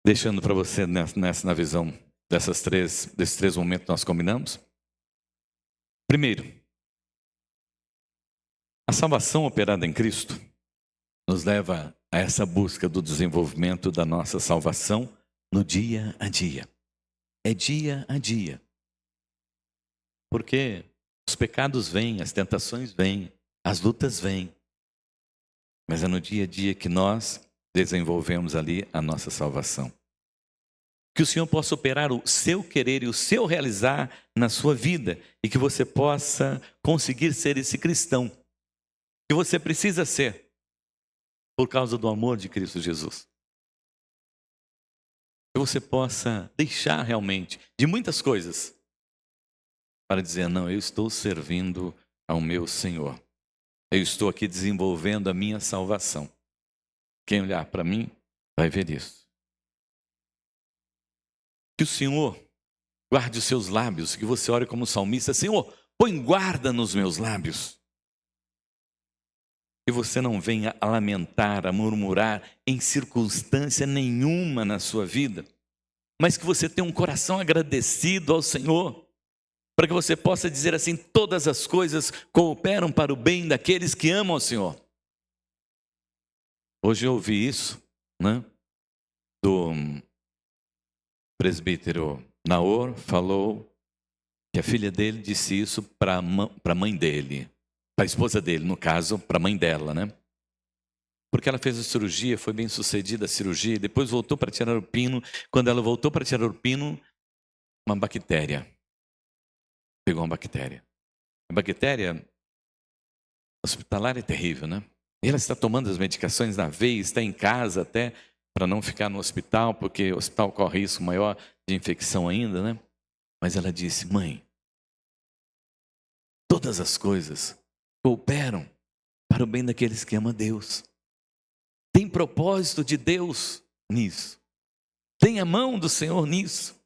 deixando para você na visão desses três momentos que nós combinamos. Primeiro, a salvação operada em Cristo nos leva a essa busca do desenvolvimento da nossa salvação no dia a dia. É dia a dia. Porque os pecados vêm, as tentações vêm, as lutas vêm. Mas é no dia a dia que nós desenvolvemos ali a nossa salvação. Que o Senhor possa operar o seu querer e o seu realizar na sua vida e que você possa conseguir ser esse cristão que você precisa ser por causa do amor de Cristo Jesus. Que você possa deixar realmente de muitas coisas para dizer, não, eu estou servindo ao meu Senhor. Eu estou aqui desenvolvendo a minha salvação. Quem olhar para mim vai ver isso. Que o Senhor guarde os seus lábios, que você ore como salmista, Senhor, põe guarda nos meus lábios. Que você não venha a lamentar, a murmurar em circunstância nenhuma na sua vida, mas que você tenha um coração agradecido ao Senhor, para que você possa dizer assim: todas as coisas cooperam para o bem daqueles que amam o Senhor. Hoje eu ouvi isso, né? Do presbítero Naor, falou que a filha dele disse isso para a mãe dele, para a esposa dele, no caso, para a mãe dela, né? Porque ela fez a cirurgia, foi bem sucedida a cirurgia, depois voltou para tirar o pino. Quando ela voltou para tirar o pino, uma bactéria. Pegou uma bactéria. A bactéria hospitalar é terrível, né? E ela está tomando as medicações na veia, está em casa até para não ficar no hospital, porque o hospital corre risco maior de infecção ainda, né? Mas ela disse: mãe, todas as coisas cooperam para o bem daqueles que amam a Deus. Tem propósito de Deus nisso. Tem a mão do Senhor nisso.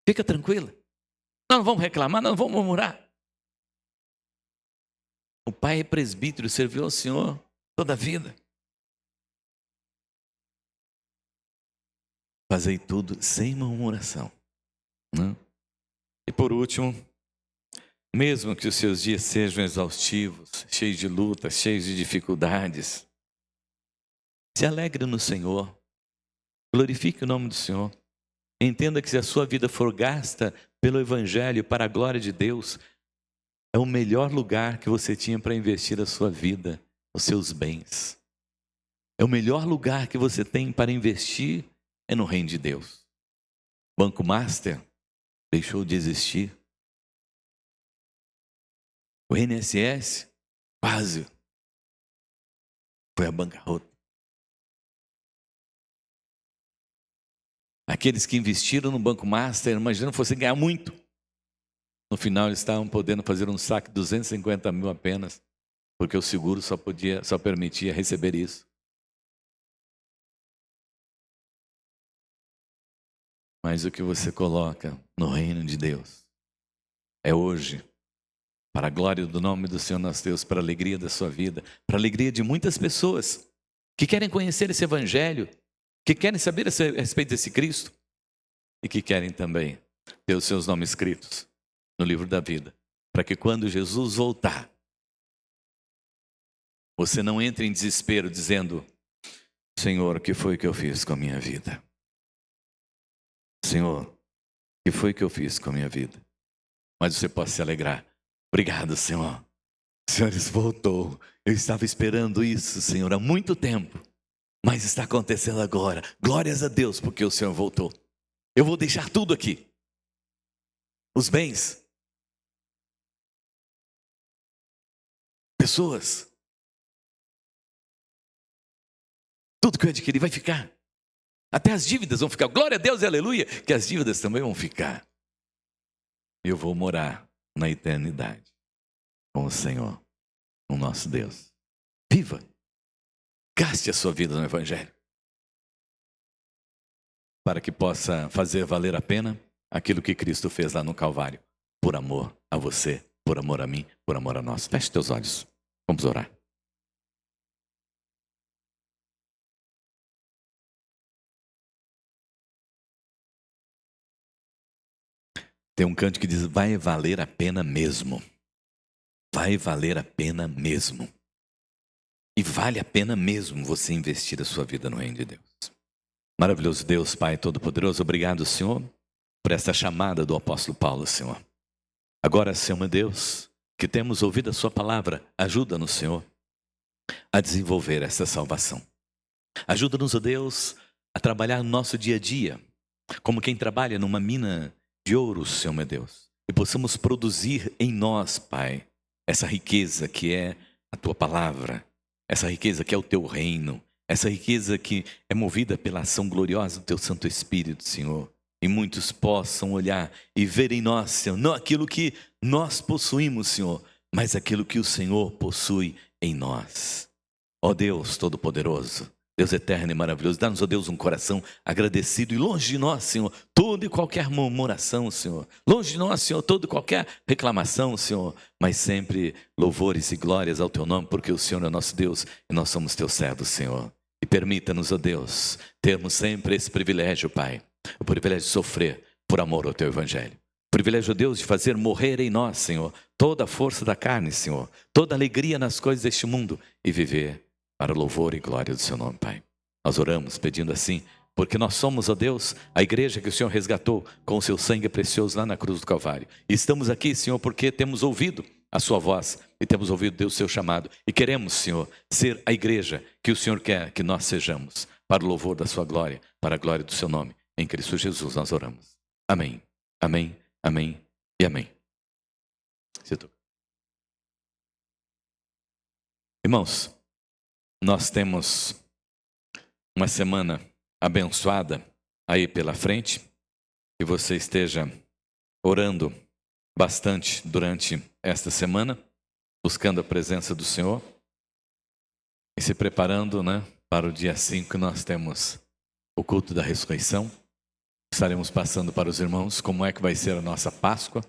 Fica tranquila. Nós não vamos reclamar, nós não vamos murmurar. O pai é presbítero, serviu ao Senhor toda a vida. Fazei tudo sem murmuração. Né? E por último, mesmo que os seus dias sejam exaustivos, cheios de lutas, cheios de dificuldades, se alegre no Senhor, glorifique o nome do Senhor. Entenda que se a sua vida for gasta pelo Evangelho para a glória de Deus, é o melhor lugar que você tinha para investir a sua vida, os seus bens. É o melhor lugar que você tem para investir é no reino de Deus. Banco Master deixou de existir. O INSS quase foi à bancarrota. Aqueles que investiram no Banco Master, imaginando que fosse ganhar muito. No final eles estavam podendo fazer um saque de 250 mil apenas, porque o seguro só permitia receber isso. Mas o que você coloca no reino de Deus é hoje, para a glória do nome do Senhor nosso Deus, para a alegria da sua vida, para a alegria de muitas pessoas que querem conhecer esse Evangelho, que querem saber a respeito desse Cristo e que querem também ter os seus nomes escritos no livro da vida, para que quando Jesus voltar, você não entre em desespero dizendo: Senhor, o que foi que eu fiz com a minha vida? Senhor, o que foi que eu fiz com a minha vida? Mas você pode se alegrar. Obrigado, Senhor. O Senhor voltou. Eu estava esperando isso, Senhor, há muito tempo. Mas está acontecendo agora. Glórias a Deus, porque o Senhor voltou. Eu vou deixar tudo aqui. Os bens. Pessoas. Tudo que eu adquiri vai ficar. Até as dívidas vão ficar. Glória a Deus e aleluia, que as dívidas também vão ficar. Eu vou morar na eternidade com o Senhor, o nosso Deus. Viva. Gaste a sua vida no Evangelho, para que possa fazer valer a pena aquilo que Cristo fez lá no Calvário, por amor a você, por amor a mim, por amor a nós. Feche teus olhos, vamos orar. Tem um canto que diz: vai valer a pena mesmo. Vai valer a pena mesmo. E vale a pena mesmo você investir a sua vida no reino de Deus. Maravilhoso Deus, Pai Todo-Poderoso, obrigado, Senhor, por essa chamada do apóstolo Paulo, Senhor. Agora, Senhor meu Deus, que temos ouvido a sua palavra, ajuda-nos, Senhor, a desenvolver essa salvação. Ajuda-nos, ó Deus, a trabalhar no nosso dia a dia, como quem trabalha numa mina de ouro, Senhor meu Deus. E possamos produzir em nós, Pai, essa riqueza que é a tua palavra, essa riqueza que é o teu reino, essa riqueza que é movida pela ação gloriosa do teu Santo Espírito, Senhor. E muitos possam olhar e ver em nós, Senhor, não aquilo que nós possuímos, Senhor, mas aquilo que o Senhor possui em nós. Ó Deus Todo-Poderoso, Deus eterno e maravilhoso, dá-nos, ó Deus, um coração agradecido e longe de nós, Senhor, toda e qualquer murmuração, Senhor. Longe de nós, Senhor, toda e qualquer reclamação, Senhor, mas sempre louvores e glórias ao teu nome, porque o Senhor é nosso Deus e nós somos teus servos, Senhor. E permita-nos, ó Deus, termos sempre esse privilégio, Pai, o privilégio de sofrer por amor ao teu Evangelho, o privilégio, Deus, de fazer morrer em nós, Senhor, toda a força da carne, Senhor, toda a alegria nas coisas deste mundo e viver para o louvor e glória do Seu nome, Pai. Nós oramos pedindo assim, porque nós somos, ó Deus, a igreja que o Senhor resgatou com o Seu sangue precioso lá na cruz do Calvário. E estamos aqui, Senhor, porque temos ouvido a Sua voz e temos ouvido, Deus, o Seu chamado. E queremos, Senhor, ser a igreja que o Senhor quer que nós sejamos, para o louvor da Sua glória, para a glória do Seu nome. Em Cristo Jesus nós oramos. Amém, amém, amém e amém. Irmãos, nós temos uma semana abençoada aí pela frente, que você esteja orando bastante durante esta semana, buscando a presença do Senhor e se preparando, para o dia 5 que nós temos o culto da ressurreição. Estaremos passando para os irmãos como é que vai ser a nossa Páscoa.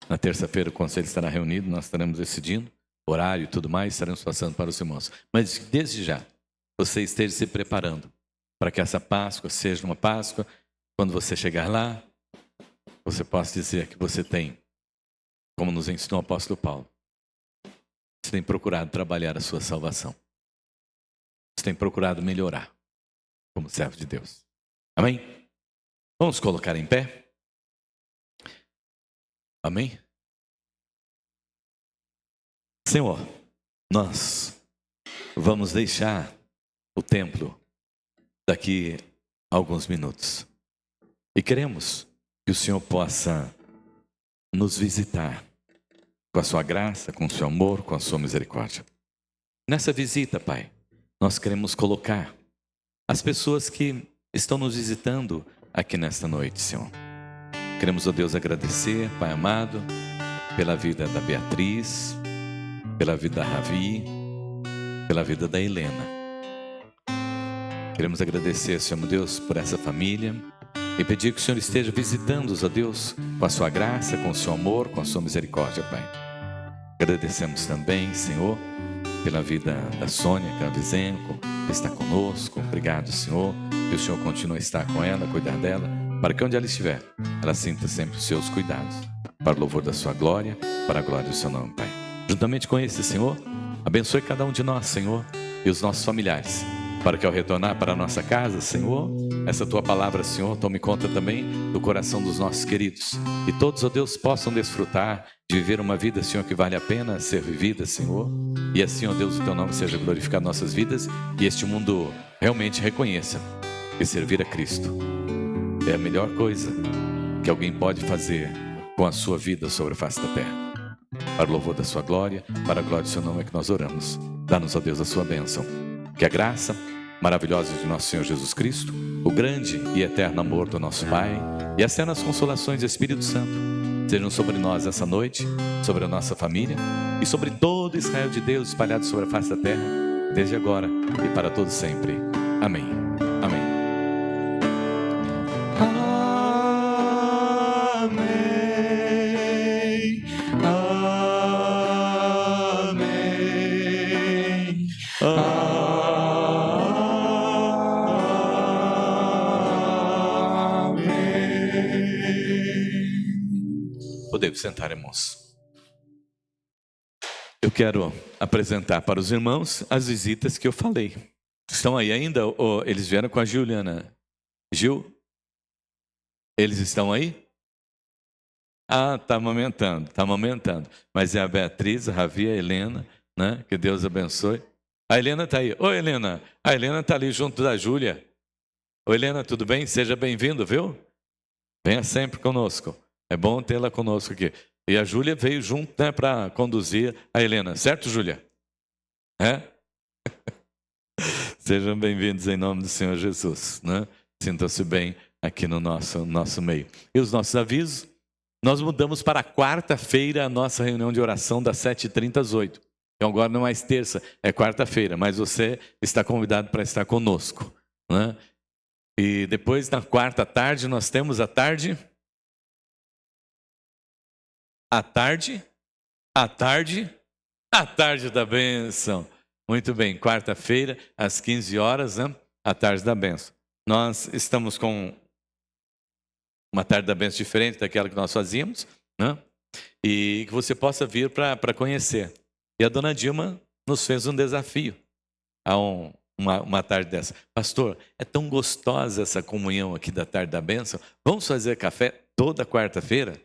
Na terça-feira o conselho estará reunido, nós estaremos decidindo horário e tudo mais, estaremos passando para os irmãos. Mas desde já, você esteja se preparando para que essa Páscoa seja uma Páscoa, quando você chegar lá, você possa dizer que você tem, como nos ensinou o apóstolo Paulo, você tem procurado trabalhar a sua salvação. Você tem procurado melhorar como servo de Deus. Amém? Vamos colocar em pé? Amém? Senhor, nós vamos deixar o templo daqui a alguns minutos. E queremos que o Senhor possa nos visitar com a sua graça, com o seu amor, com a sua misericórdia. Nessa visita, Pai, nós queremos colocar as pessoas que estão nos visitando aqui nesta noite, Senhor. Queremos, ó Deus, agradecer, Pai amado, pela vida da Beatriz, pela vida da Ravi, pela vida da Helena. Queremos agradecer, Senhor Deus, por essa família e pedir que o Senhor esteja visitando-os, ó Deus, com a sua graça, com o seu amor, com a sua misericórdia, Pai. Agradecemos também, Senhor, pela vida da Sônia Cavizenco, que está conosco. Obrigado, Senhor, que o Senhor continue a estar com ela, cuidar dela, para que onde ela estiver, ela sinta sempre os seus cuidados, para o louvor da sua glória, para a glória do seu nome, Pai. Juntamente com esse, Senhor, abençoe cada um de nós, Senhor, e os nossos familiares, para que ao retornar para a nossa casa, Senhor, essa Tua palavra, Senhor, tome conta também do coração dos nossos queridos. E todos, ó Deus, possam desfrutar de viver uma vida, Senhor, que vale a pena ser vivida, Senhor. E assim, ó Deus, o Teu nome seja glorificado em nossas vidas e este mundo realmente reconheça que servir a Cristo é a melhor coisa que alguém pode fazer com a sua vida sobre a face da terra. Para o louvor da sua glória, para a glória do seu nome é que nós oramos. Dá-nos, ó Deus, a sua bênção. Que a graça maravilhosa de nosso Senhor Jesus Cristo, o grande e eterno amor do nosso Pai e as eternas consolações do Espírito Santo sejam sobre nós essa noite, sobre a nossa família e sobre todo Israel de Deus espalhado sobre a face da terra, desde agora e para todo sempre. Amém. Amém. Podemos sentar, irmãos. Eu quero apresentar para os irmãos as visitas que eu falei. Estão aí ainda? Ou eles vieram com a Juliana? Gil? Eles estão aí? Ah, está amamentando. Mas é a Beatriz, a Ravi, a Helena, né? Que Deus abençoe. A Helena está aí. Oi, Helena. A Helena está ali junto da Júlia. Oi, Helena, tudo bem? Seja bem-vindo, viu? Venha sempre conosco. É bom tê-la conosco aqui. E a Júlia veio junto, né, para conduzir a Helena. Certo, Júlia? É? Sejam bem-vindos em nome do Senhor Jesus, né? Sintam-se bem aqui no nosso meio. E os nossos avisos, nós mudamos para quarta-feira a nossa reunião de oração das 7h30 às 8h. Então agora não é mais terça, é quarta-feira, mas você está convidado para estar conosco, né? E depois na quarta tarde nós temos a tarde da bênção. Muito bem, quarta-feira, às 15 horas, né? A tarde da bênção. Nós estamos com uma tarde da bênção diferente daquela que nós fazíamos, né? E que você possa vir para conhecer. E a dona Dilma nos fez um desafio a uma tarde dessa. Pastor, é tão gostosa essa comunhão aqui da tarde da bênção. Vamos fazer café toda quarta-feira?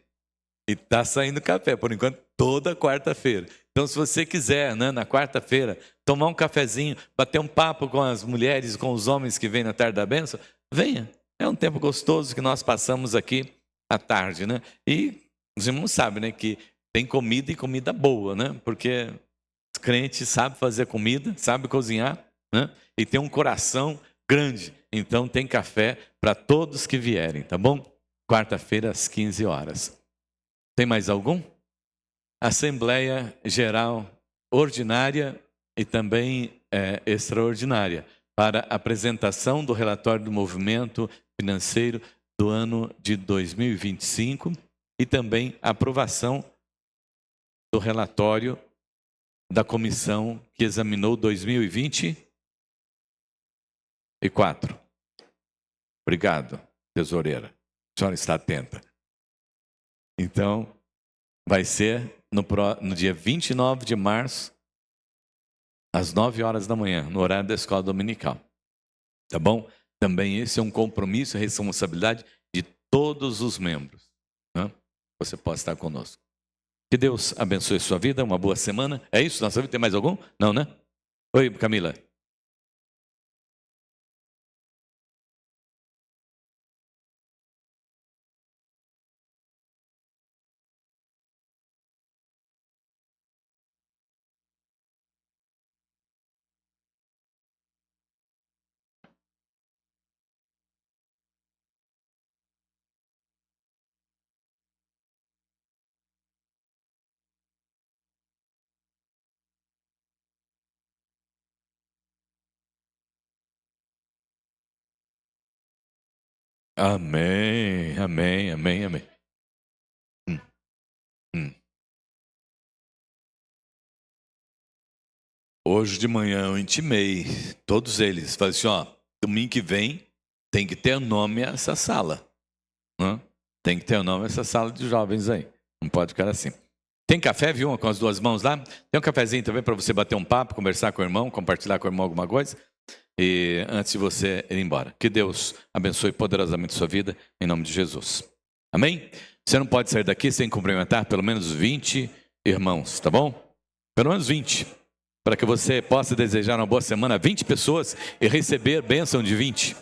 E está saindo café, por enquanto, toda quarta-feira. Então, se você quiser, né, na quarta-feira, tomar um cafezinho, bater um papo com as mulheres, com os homens que vêm na tarde da bênção, venha. É um tempo gostoso que nós passamos aqui à tarde, né? E os irmãos sabem, né, que tem comida e comida boa, né? Porque os crentes sabem fazer comida, sabem cozinhar, né? E tem um coração grande. Então, tem café para todos que vierem, tá bom? Quarta-feira, às 15 horas. Tem mais algum? Assembleia Geral Ordinária e também extraordinária para apresentação do relatório do movimento financeiro do ano de 2025 e também aprovação do relatório da comissão que examinou 2024. Obrigado, tesoureira. A senhora está atenta. Então, vai ser no dia 29 de março, às 9 horas da manhã, no horário da escola dominical. Tá bom? Também esse é um compromisso e responsabilidade de todos os membros, né? Você pode estar conosco. Que Deus abençoe a sua vida, uma boa semana. É isso? Nossa vida tem mais algum? Não, né? Oi, Camila. Amém, amém, amém, amém. Hum, hum. Hoje de manhã eu intimei todos eles. Falei assim, ó, domingo que vem tem que ter nome essa sala, né? Tem que ter nome essa sala de jovens aí. Não pode ficar assim. Tem café, viu? Com as duas mãos lá. Tem um cafezinho também para você bater um papo, conversar com o irmão, compartilhar com o irmão alguma coisa. E antes de você ir embora. Que Deus abençoe poderosamente a sua vida, em nome de Jesus. Amém? Você não pode sair daqui sem cumprimentar pelo menos 20 irmãos, tá bom? Pelo menos 20. Para que você possa desejar uma boa semana a 20 pessoas e receber bênção de 20.